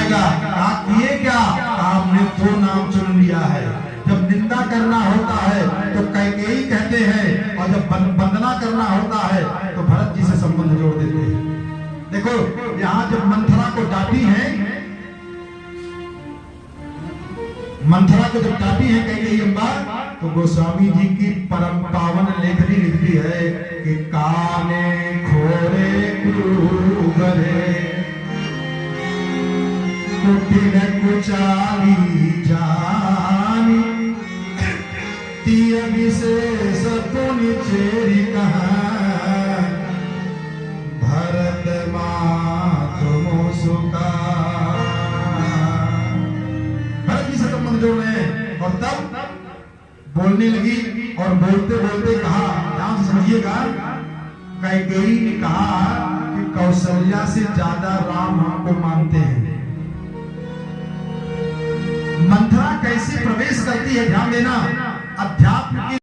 जाएगा। कहा किए क्या? आपने तो नाम चुन लिया है। जब निंदा करना होता है तो कैकेयी कहते हैं, और जब वंदना करना होता है तो भरत जी से संबंध जोड़ देते हैं। देखो यहाँ जब मंथरा को डांटी है, मंथरा को जब डांटी है कैकेयी अम्बा, तो गोस्वामी जी की परम पावन लेखनी लिखती है कि काने खोरे कुगरे कुटिल कुचाली जानी तिय विशेष पुनि चेरी कहाँ भरत मातमो सुका। भरत जी से संबंध जोड़ रहे हैं। और तब बोलने लगी और बोलते बोलते कहा, ध्यान से समझिएगा, कैकेयी ने कहा कि कौशल्या से ज्यादा राम हमको मानते हैं। मंथरा कैसे प्रवेश करती है, ध्यान देना। अध्यात्म की